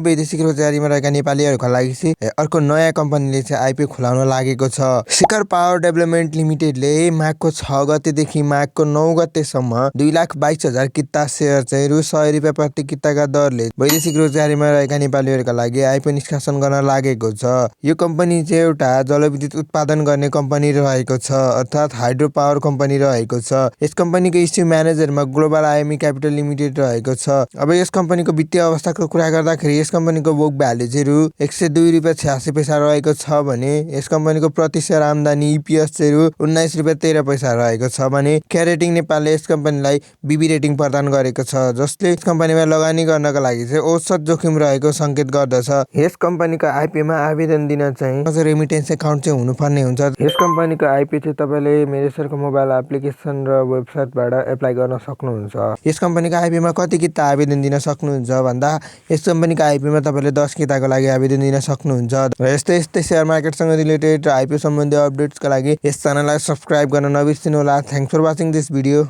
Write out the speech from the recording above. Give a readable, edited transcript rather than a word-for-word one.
वैदेशिक रोजगारीमा रहेका नेपालीहरूका लागि चाहिँ अर्को नयाँ कम्पनीले चाहिँ आइपिओ खुलाउन लागेको छ। शिखर पावर डेभलपमेन्ट लिमिटेडले माघको 6 गतेदेखि माघको 9 गतेसम्म 2,22,000 किता सेयर चाहिँ रु 100 रुपियाँ प्रति किताका दरले वैदेशिक रोजगारीमा रहेका नेपालीहरूका लागि आइपिओ निष्कासन गर्न लागेको छ। यो कम्पनी चाहिँ एउटा जलविद्युत उत्पादन गर्ने कम्पनी रहेको छ, अर्थात् हाइड्रो पावर कम्पनी रहेको छ। यस कम्पनीको इस्यु म्यानेजरमा ग्लोबल आइएमई क्यापिटल लिमिटेड रहेको छ। अब यस कम्पनीको वित्तीय अवस्थाको कुरा गर्दाखेरि यस कम्पनीको बुक भ्यालु चाहिँ रु 102 रुपियाँ 86 पैसा रहेको छ भने यस कम्पनीको प्रति शेयर आम्दानी इपिएस चाहिँ रु 19 रुपियाँ 13 पैसा रहेको छ भने केयर रेटिङ नेपालले यस कम्पनीलाई बिबी रेटिङ प्रदान गरेको छ, जसले यस कम्पनीमा लगानी गर्नका लागि चाहिँ औसत जोखिम रहेको संकेत गर्दछ। यस कम्पनीको आइपिओमा आवेदन दिन चाहिँ रेमिटेन्स एकाउन्ट चाहिँ हुनुपर्ने हुन्छ। यस कम्पनीको आइपिओ चाहिँ तपाईँले मेरेसरको मोबाइल एप्लिकेसन र वेबसाइटबाट एप्लाई गर्न सक्नुहुन्छ। यस कम्पनीको आइपिओमा कति किता आवेदन दिन सक्नुहुन्छ भन्दा यस कम्पनीको आइपिओमा तपाईँले 10 किताको लागि आवेदन दिन सक्नुहुन्छ। र यस्तै सेयर मार्केटसँग रिलेटेड र आइपिओ सम्बन्धी अपडेट्सका लागि यस च्यानललाई सब्स्क्राइब गर्न नबिर्सिनु होला। Thanks for watching this video.